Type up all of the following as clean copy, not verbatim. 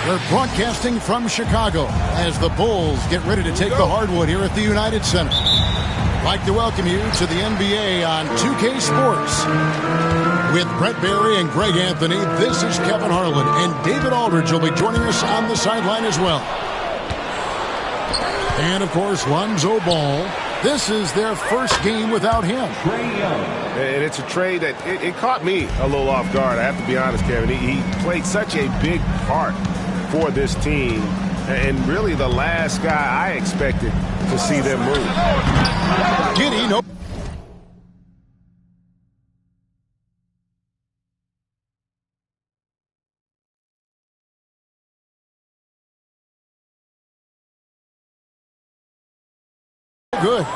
We're broadcasting from Chicago as the Bulls get ready to take the hardwood here at the United Center. I'd like to welcome you to the NBA on 2K Sports. With Brett Barry and Greg Anthony, this is Kevin Harlan, and David Aldridge will be joining us on the sideline as well. And, of course, Lonzo Ball. This is their first game without him. And it's a trade that it caught me a little off guard. I have to be honest, Kevin. He played such a big part for this team, and really the last guy I expected to see them move. Giddey, no. Good.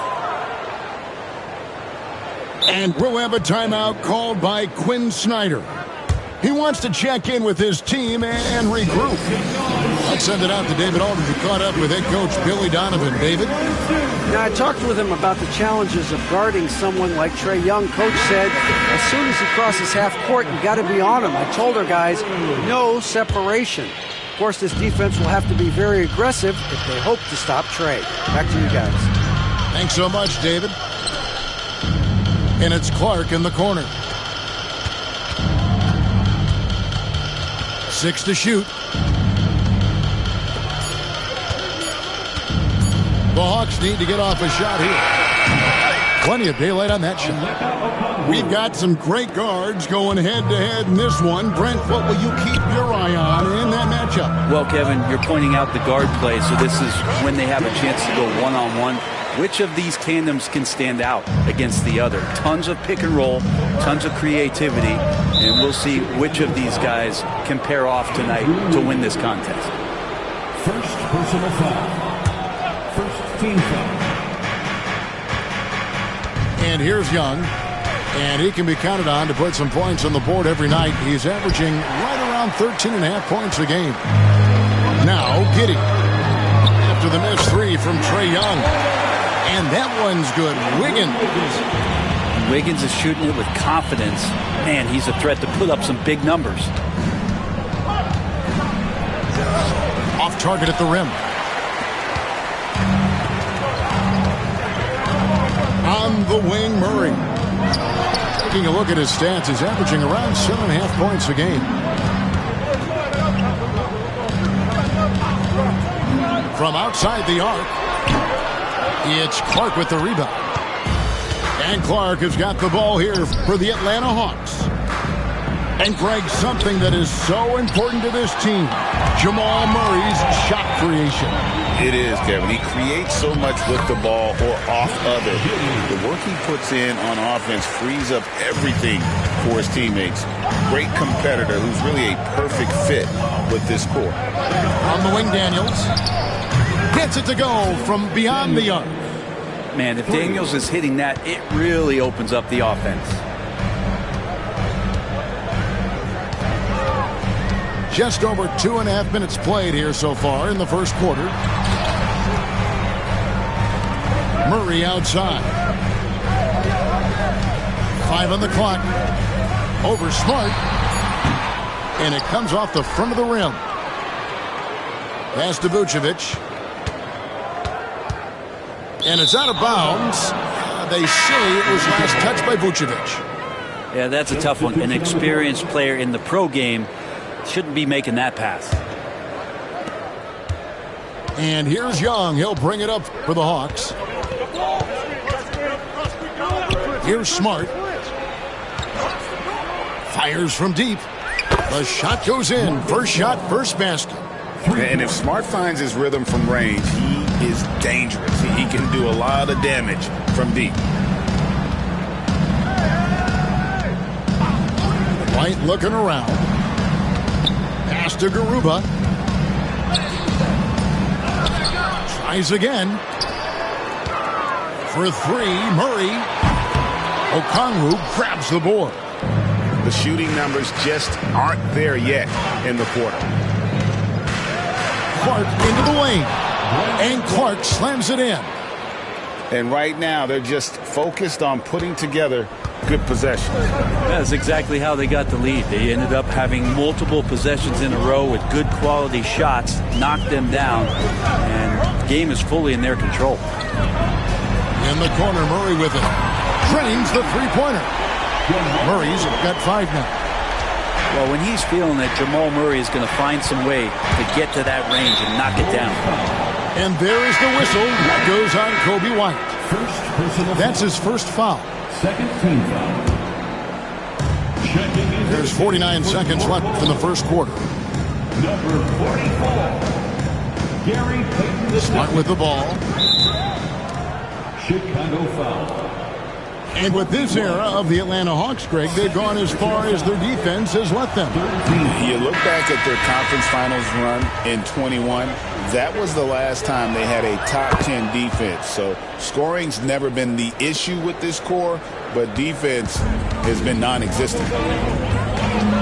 And we'll have a timeout called by Quinn Snyder. He wants to check in with his team and regroup. Let's send it out to David Aldridge, who caught up with head coach Billy Donovan. David? Now, I talked with him about the challenges of guarding someone like Trae Young. Coach said, as soon as he crosses half court, you got to be on him. I told our guys, no separation. Of course, this defense will have to be very aggressive if they hope to stop Trae. Back to you guys. Thanks so much, David. And it's Clark in the corner. 6 to shoot. The Hawks need to get off a shot here. Plenty of daylight on that shot. We've got some great guards going head-to-head in this one. Brent, what will you keep your eye on in that matchup? Well, Kevin, you're pointing out the guard play, so this is when they have a chance to go one-on-one. Which of these tandems can stand out against the other? Tons of pick and roll, tons of creativity, and we'll see which of these guys can pair off tonight to win this contest. First personal foul. First team foul. And here's Young, and he can be counted on to put some points on the board every night. He's averaging right around 13.5 points a game. Now, Giddey. After the missed three from Trae Young. And that one's good. Wiggins is shooting it with confidence. Man, he's a threat to put up some big numbers. Off target at the rim. On the wing, Murray. Taking a look at his stats, he's averaging around 7.5 points a game. From outside the arc, it's Clark with the rebound. And Clark has got the ball here for the Atlanta Hawks. And Greg, something that is so important to this team, Jamal Murray's shot creation. It is, Kevin. He creates so much with the ball or off of it. The work he puts in on offense frees up everything for his teammates. Great competitor who's really a perfect fit with this core. On the wing, Daniels. Gets it to go from beyond the arc. Man, if Daniels is hitting that, it really opens up the offense. Just over 2.5 minutes played here so far in the first quarter. Murray outside. 5 on the clock. Over Smart. And it comes off the front of the rim. Pass to Vucevic. And it's out of bounds. They say it was last touched by Vucevic. Yeah, that's a tough one. An experienced player in the pro game shouldn't be making that pass. And here's Young. He'll bring it up for the Hawks. Here's Smart. Fires from deep. The shot goes in. First shot, first basket. And if Smart finds his rhythm from range, he is dangerous. He can do a lot of damage from deep. White looking around. Pass to Garuba. Tries again. For 3, Murray. Okongwu grabs the board. The shooting numbers just aren't there yet in the quarter. Clark into the lane. And Clark slams it in. And right now, they're just focused on putting together good possessions. That's exactly how they got the lead. They ended up having multiple possessions in a row with good quality shots, knocked them down, and the game is fully in their control. In the corner, Murray with it. Drains the three-pointer. Murray's got 5 now. Well, when he's feeling that, Jamal Murray is going to find some way to get to that range and knock it down. And there is the whistle. That goes on Kobe White. That's his first foul. Second team foul. There's 49 seconds left in the first quarter. Number 44, Gary Payton II. Smart with the ball. Chicago foul. And with this era of the Atlanta Hawks, Greg, they've gone as far as their defense has let them. You look back at their conference finals run in 21. That was the last time they had a top 10 defense. So scoring's never been the issue with this core, but defense has been non-existent.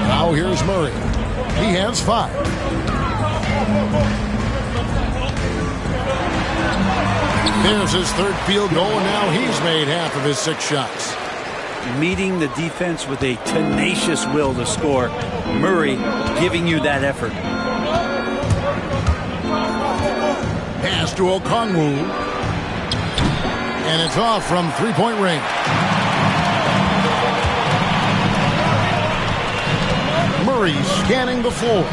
Now here's Murray. He has 5. There's his third field goal, and now he's made half of his 6 shots. Meeting the defense with a tenacious will to score. Murray giving you that effort. Pass to Okongwu. And it's off from three-point range. Murray scanning the floor.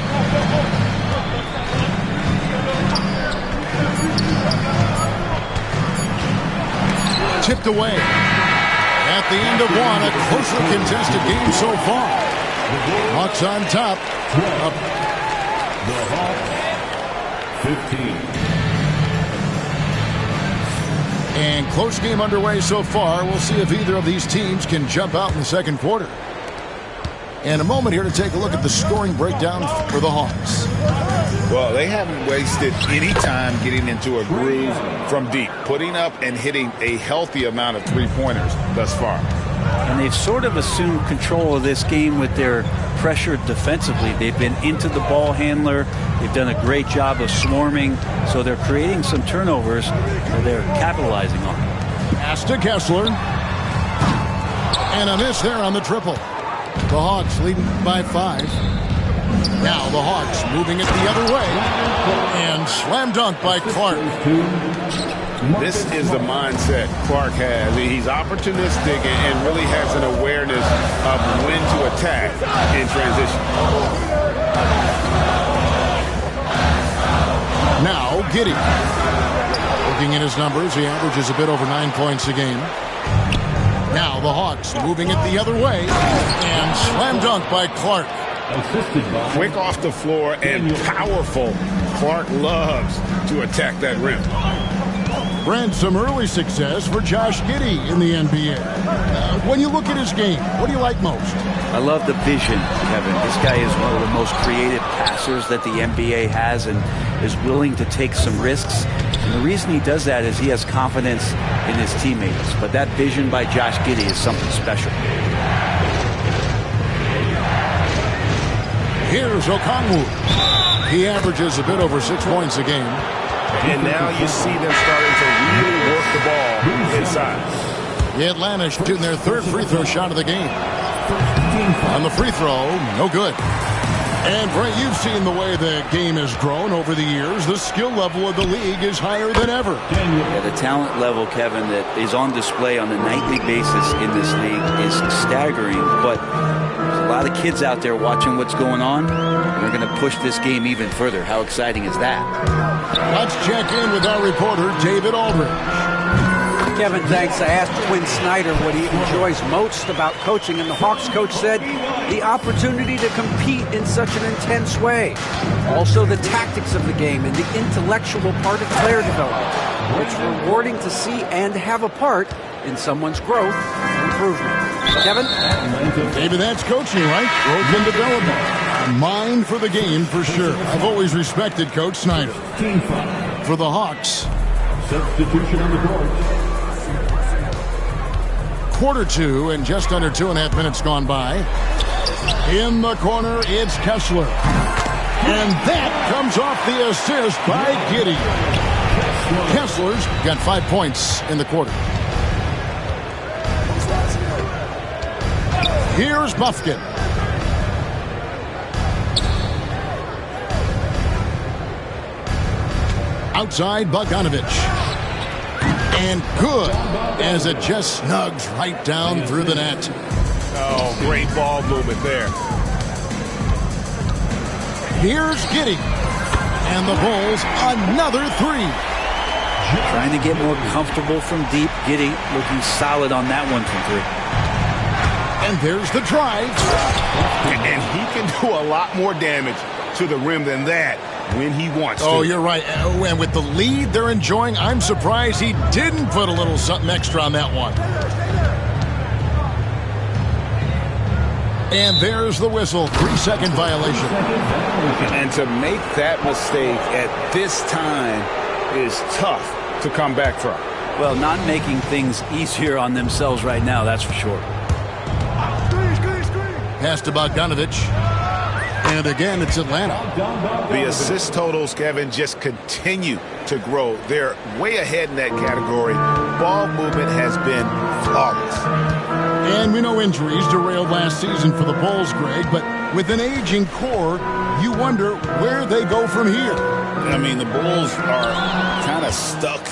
Tipped away. At the end of one, a closely contested game so far. Hawks on top. Up. The Hawks, 15. And close game underway so far. We'll see if either of these teams can jump out in the second quarter. And a moment here to take a look at the scoring breakdown for the Hawks. Well, they haven't wasted any time getting into a groove from deep, putting up and hitting a healthy amount of three-pointers thus far. And they've sort of assumed control of this game with their pressure defensively. They've been into the ball handler. They've done a great job of swarming. So they're creating some turnovers that they're capitalizing on. Pass to Kessler. And a miss there on the triple. The Hawks leading by 5. Now the Hawks moving it the other way. And slam dunk by Clark. This is the mindset Clark has. He's opportunistic and really has an awareness of when to attack in transition. Now Giddey. Looking at his numbers, he averages a bit over 9 points a game. Now the Hawks moving it the other way. And slam dunk by Clark. Quick off the floor and powerful. Clark loves to attack that rim. Brent, some early success for Josh Giddey in the NBA. When you look at his game, what do you like most? I love the vision, Kevin. This guy is one of the most creative passers that the NBA has and is willing to take some risks. And the reason he does that is he has confidence in his teammates. But that vision by Josh Giddey is something special. Here's Okongwu. He averages a bit over 6 points a game. And now you see them starting to really work the ball inside. The Atlanta shooting their third free throw shot of the game. On the free throw, no good. And Brent, you've seen the way the game has grown over the years. The skill level of the league is higher than ever. Yeah, the talent level, Kevin, that is on display on a nightly basis in this league is staggering. But there's a lot of kids out there watching what's going on. They're going to push this game even further. How exciting is that? Let's check in with our reporter, David Aldridge. Kevin, thanks. I asked Quinn Snyder what he enjoys most about coaching, and the Hawks coach said the opportunity to compete in such an intense way. Also the tactics of the game and the intellectual part of player development. It's rewarding to see and have a part in someone's growth and improvement. Kevin? Maybe that's coaching, right? Growth and development. A mind for the game, for sure. I've always respected Coach Snyder. For the Hawks. Substitution on the board. quarter two and just under 2.5 minutes gone by. In the corner, it's Kessler. And that comes off the assist by Giddey. Kessler's got 5 points in the quarter. Here's Bufkin. Outside, Bogdanovich. And good, as it just snugs right down through the net. Oh, great ball movement there. Here's Giddey. And the Bulls, another three. Trying to get more comfortable from deep. Giddey looking solid on that one from three. And there's the drive. And he can do a lot more damage to the rim than that when he wants to. Oh, you're right. And with the lead they're enjoying, I'm surprised he didn't put a little something extra on that one. And there's the whistle. 3-second violation. And to make that mistake at this time is tough to come back from. Well, not making things easier on themselves right now, that's for sure. Pass to Bogdanovich. And again, it's Atlanta. The assist totals, Kevin, just continue to grow. They're way ahead in that category. Ball movement has been flawless. And we know injuries derailed last season for the Bulls, Greg, but with an aging core, you wonder where they go from here. I mean, the Bulls are kind of stuck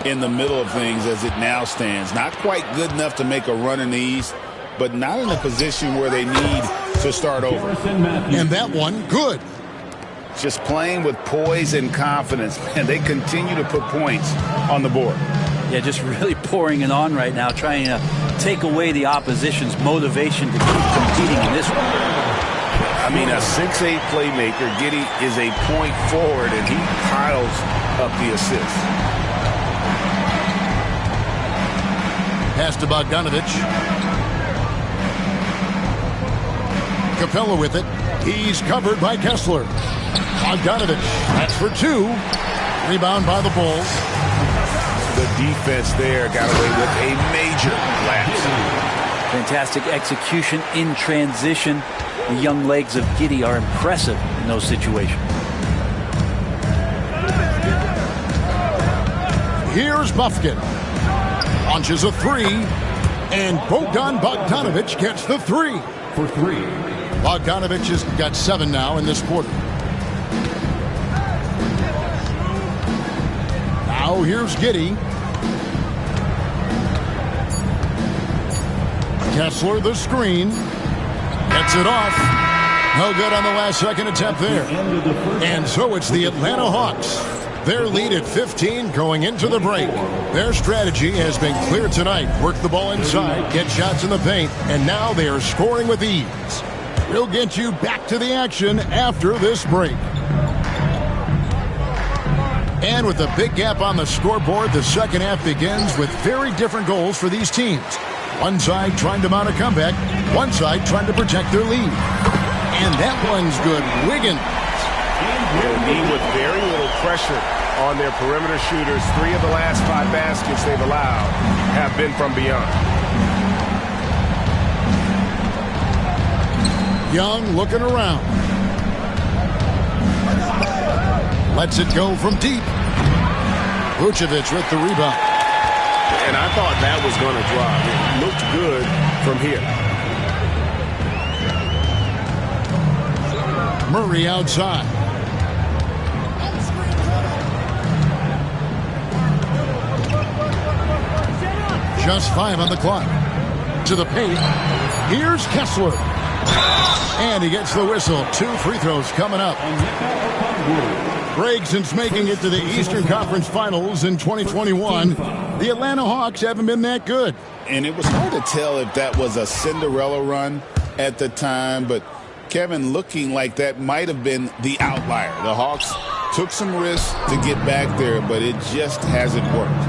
in the middle of things as it now stands. Not quite good enough to make a run in the East, but not in a position where they need to start over. And that one, good. Just playing with poise and confidence, and they continue to put points on the board. Yeah, just really pouring it on right now, trying to take away the opposition's motivation to keep competing in this one. I mean, a 6'8 playmaker. Giddey is a point forward, and he piles up the assists. Pass to Bogdanovich. Capella with it. He's covered by Kessler. Bogdanovich, that's for two. Rebound by the Bulls. The defense there got away with a major lapse. Fantastic execution in transition. The young legs of Giddey are impressive in those situations. Here's Bufkin. Launches a three. And Bogdanovich gets the three. For three. Bogdanovich has got 7 now in this quarter. Now here's Giddey. Kessler the screen. Gets it off. No good on the last second attempt there. And so it's the Atlanta Hawks. Their lead at 15 going into the break. Their strategy has been clear tonight. Work the ball inside, get shots in the paint, and now they are scoring with ease. We'll get you back to the action after this break. And with a big gap on the scoreboard, the second half begins with very different goals for these teams. One side trying to mount a comeback, one side trying to protect their lead. And that one's good. Wiggins. With very little pressure on their perimeter shooters. 3 of the last 5 baskets they've allowed have been from beyond. Young looking around. Lets it go from deep. Vucevic with the rebound. And I thought that was going to drop. It looked good from here. Murray outside. Just 5 on the clock. To the paint. Here's Kessler. And he gets the whistle. 2 free throws coming up. Greg, since making it to the Eastern Conference Finals in 2021, the Atlanta Hawks haven't been that good. And it was hard to tell if that was a Cinderella run at the time, but Kevin, looking like that might have been the outlier. The Hawks took some risks to get back there, but it just hasn't worked.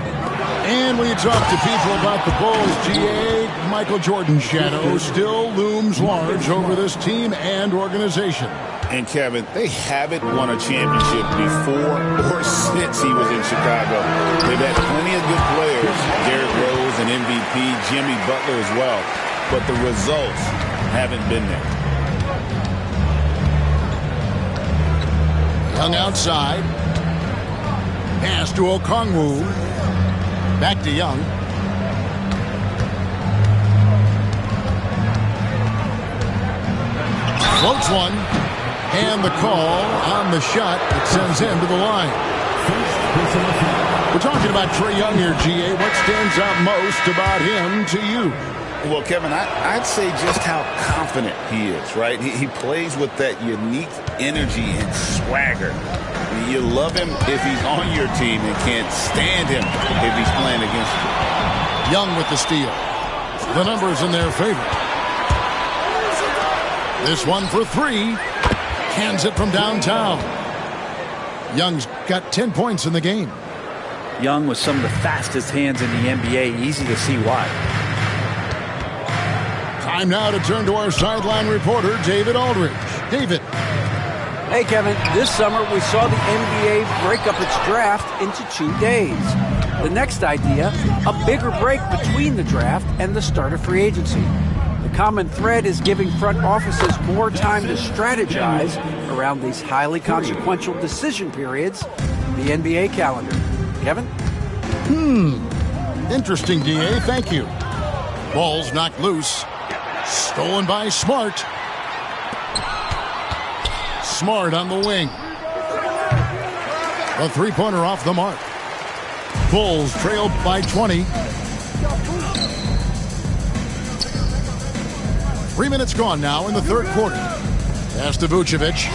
And when you talk to people about the Bulls, GA, Michael Jordan's shadow still looms large over this team and organization. And Kevin, they haven't won a championship before or since he was in Chicago. They've had plenty of good players, Derrick Rose an MVP, Jimmy Butler as well. But the results haven't been there. Young outside. Pass to Okongwu. Back to Young. Floats one. And the call on the shot that sends him to the line. We're talking about Trae Young here, GA. What stands out most about him to you? Well, Kevin, I'd say just how confident he is, right? He plays with that unique energy and swagger. You love him if he's on your team and can't stand him if he's playing against you. Young with the steal. The numbers in their favor. This one for three. Hands it from downtown. Young's got 10 points in the game. Young with some of the fastest hands in the NBA. Easy to see why. Time now to turn to our sideline reporter, David Aldridge. David. Hey, Kevin. This summer, we saw the NBA break up its draft into 2 days. The next idea, a bigger break between the draft and the start of free agency. The common thread is giving front offices more time to strategize around these highly consequential decision periods, the NBA calendar. Kevin? Interesting, DA. Thank you. Ball's knocked loose. Stolen by Smart. Smart on the wing. A three-pointer off the mark. Bulls trailed by 20. 3 minutes gone now in the third quarter. Pass to Vucevic.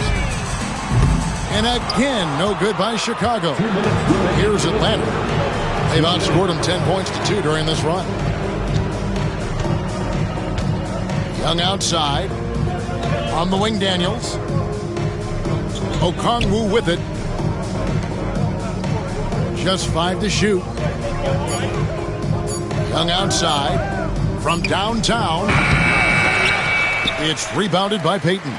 And again, no good by Chicago. Here's Atlanta. They've outscored them 10 points to 2 during this run. Young outside. On the wing, Daniels. Okongwu with it. Just 5 to shoot. Young outside. From downtown. It's rebounded by Payton.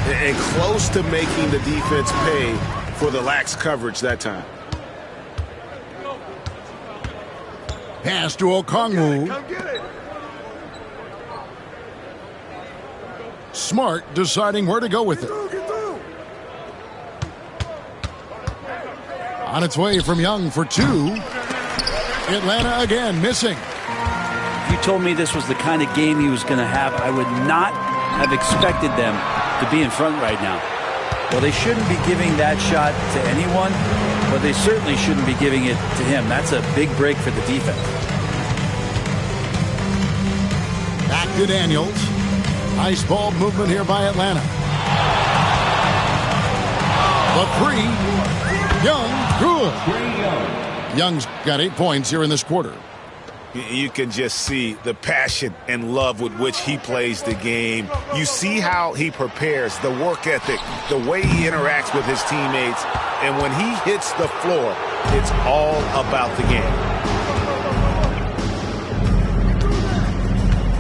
And close to making the defense pay for the lax coverage that time. Pass to Okongwu. Smart deciding where to go with it. On its way from Young for 2. Atlanta again missing. If you told me this was the kind of game he was going to have, I would not have expected them to be in front right now. Well, they shouldn't be giving that shot to anyone, but they certainly shouldn't be giving it to him. That's a big break for the defense. Back to Daniels. Nice ball movement here by Atlanta. The three. Young, good. Young's got 8 points here in this quarter. You can just see the passion and love with which he plays the game. You see how he prepares, the work ethic, the way he interacts with his teammates. And when he hits the floor, it's all about the game.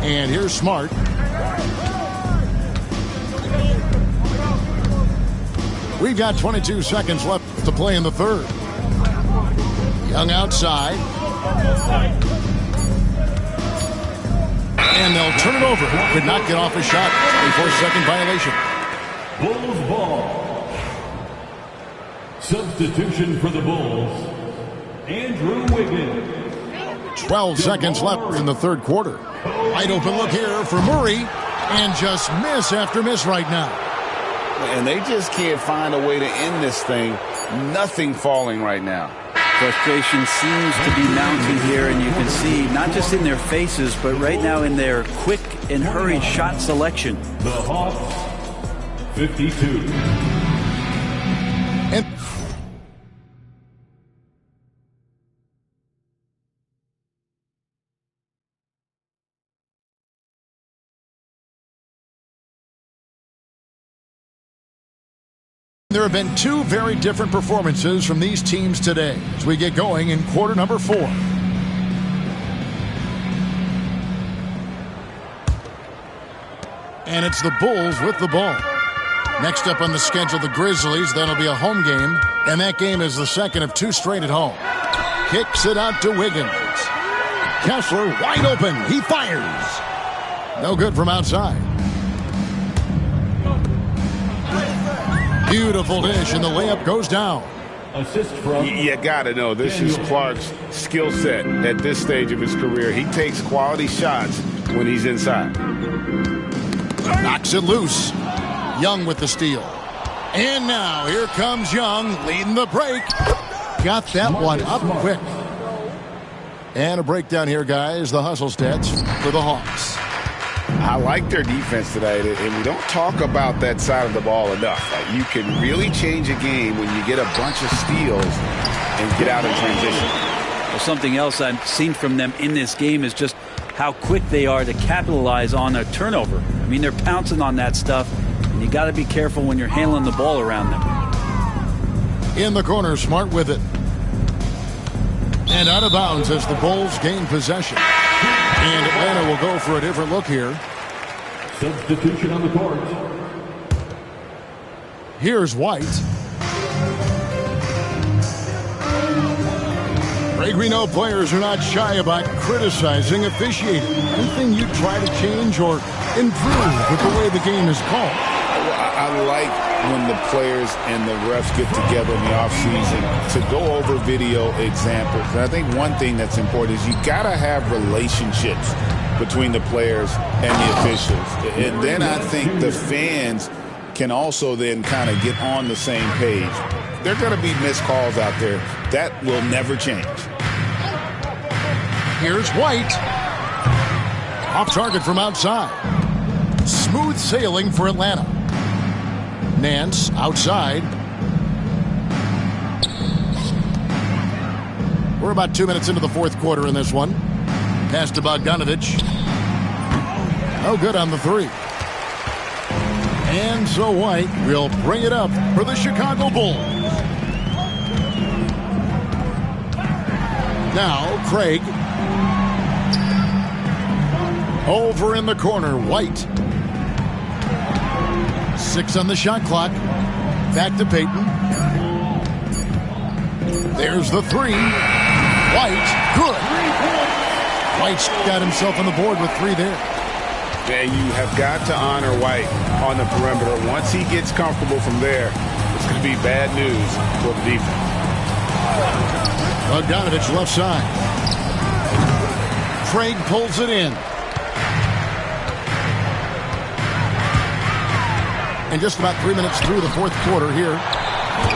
And here's Smart. We've got 22 seconds left to play in the third. Young outside. And they'll turn it over. Could not get off a shot. 24-second violation. Bulls ball. Substitution for the Bulls, Andrew Wiggins. 12 seconds left in the third quarter. Wide open look here for Murray. And just miss after miss right now. And they just can't find a way to end this thing. Nothing falling right now. Frustration seems to be mounting here, and you can see not just in their faces, but right now in their quick and hurried shot selection. The Hawks, 52. And there have been 2 very different performances from these teams today as we get going in quarter number 4. And it's the Bulls with the ball. Next up on the schedule, the Grizzlies. That'll be a home game, and that game is the second of 2 straight at home. Kicks it out to Wiggins. Kessler wide open. He fires. No good from outside. Beautiful dish, and the layup goes down. Assist from... You got to know, this is Clark's skill set at this stage of his career. He takes quality shots when he's inside. Knocks it loose. Young with the steal. And now here comes Young leading the break. Got that one up quick. And a breakdown here, guys. The hustle stats for the Hawks. I like their defense tonight, and we don't talk about that side of the ball enough. You can really change a game when you get a bunch of steals and get out in transition. Well, something else I've seen from them in this game is just how quick they are to capitalize on a turnover. I mean, they're pouncing on that stuff, and you got to be careful when you're handling the ball around them. In the corner, Smart with it. And out of bounds as the Bulls gain possession. And Atlanta will go for a different look here. Substitution on the court. Here's White. Greg, we know players are not shy about criticizing officiating. Anything you try to change or improve with the way the game is called? I like when the players and the refs get together in the offseason to go over video examples. And I think one thing that's important is you got to have relationships between the players and the officials. And then I think the fans can also then kind of get on the same page. There are going to be missed calls out there. That will never change. Here's White. Off target from outside. Smooth sailing for Atlanta. Nance outside. We're about 2 minutes into the fourth quarter in this one. Pass to Bogdanovich. No good on the three. And so White will bring it up for the Chicago Bulls. Now Craig. Over in the corner, White. 6 on the shot clock. Back to Payton. There's the three. White, good. White's got himself on the board with 3 there. And you have got to honor White on the perimeter. Once he gets comfortable from there, it's going to be bad news for the defense. Bogdanovich left side. Craig pulls it in. And just about 3 minutes through the fourth quarter here.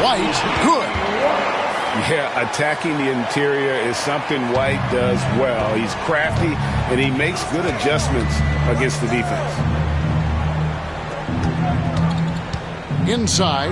White, good. Yeah, attacking the interior is something White does well. He's crafty, and he makes good adjustments against the defense. Inside.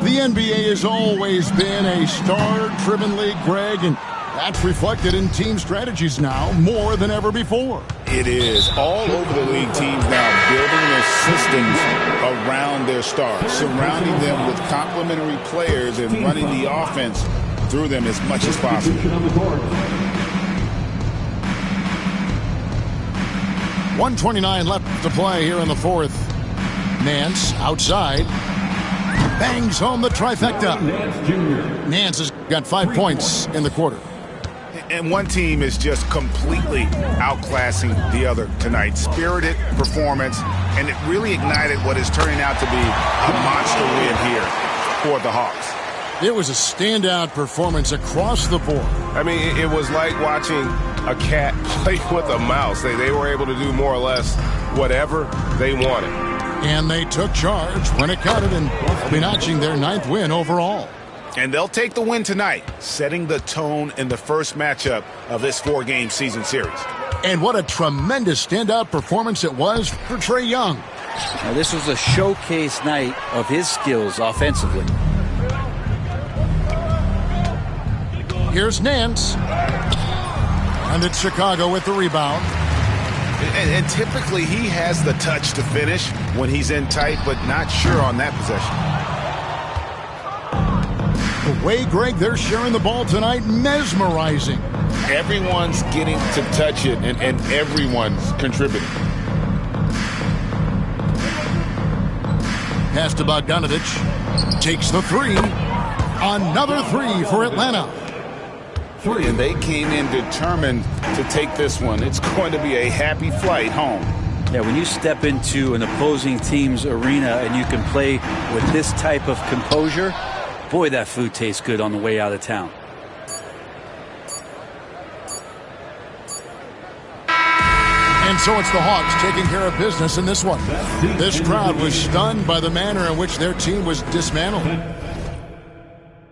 The NBA has always been a star-driven league, Greg, and that's reflected in team strategies now more than ever before. It is. All over the league, teams now building their systems around their stars, surrounding them with complementary players and running the offense through them as much as possible. 1:29 left to play here in the fourth. Nance outside. Bangs home the trifecta. Nance has got 5 points in the quarter. And one team is just completely outclassing the other tonight. Spirited performance, and it really ignited what is turning out to be a monster win here for the Hawks. It was a standout performance across the board. I mean, it was like watching a cat play with a mouse. They were able to do more or less whatever they wanted. And they took charge when it counted, and they'll be notching their 9th win overall. And they'll take the win tonight, setting the tone in the first matchup of this 4-game season series. And what a tremendous standout performance it was for Trae Young. Now, this was a showcase night of his skills offensively. Here's Nance. And it's Chicago with the rebound. And typically he has the touch to finish when he's in tight, but not sure on that possession. The way, Greg, they're sharing the ball tonight, mesmerizing. Everyone's getting to touch it, and everyone's contributing. Pass to Bogdanovic. Takes the three. Another three for Atlanta. And they came in determined to take this one. It's going to be a happy flight home. Yeah, when you step into an opposing team's arena and you can play with this type of composure, boy, that food tastes good on the way out of town. And so it's the Hawks taking care of business in this one. This crowd was stunned by the manner in which their team was dismantled.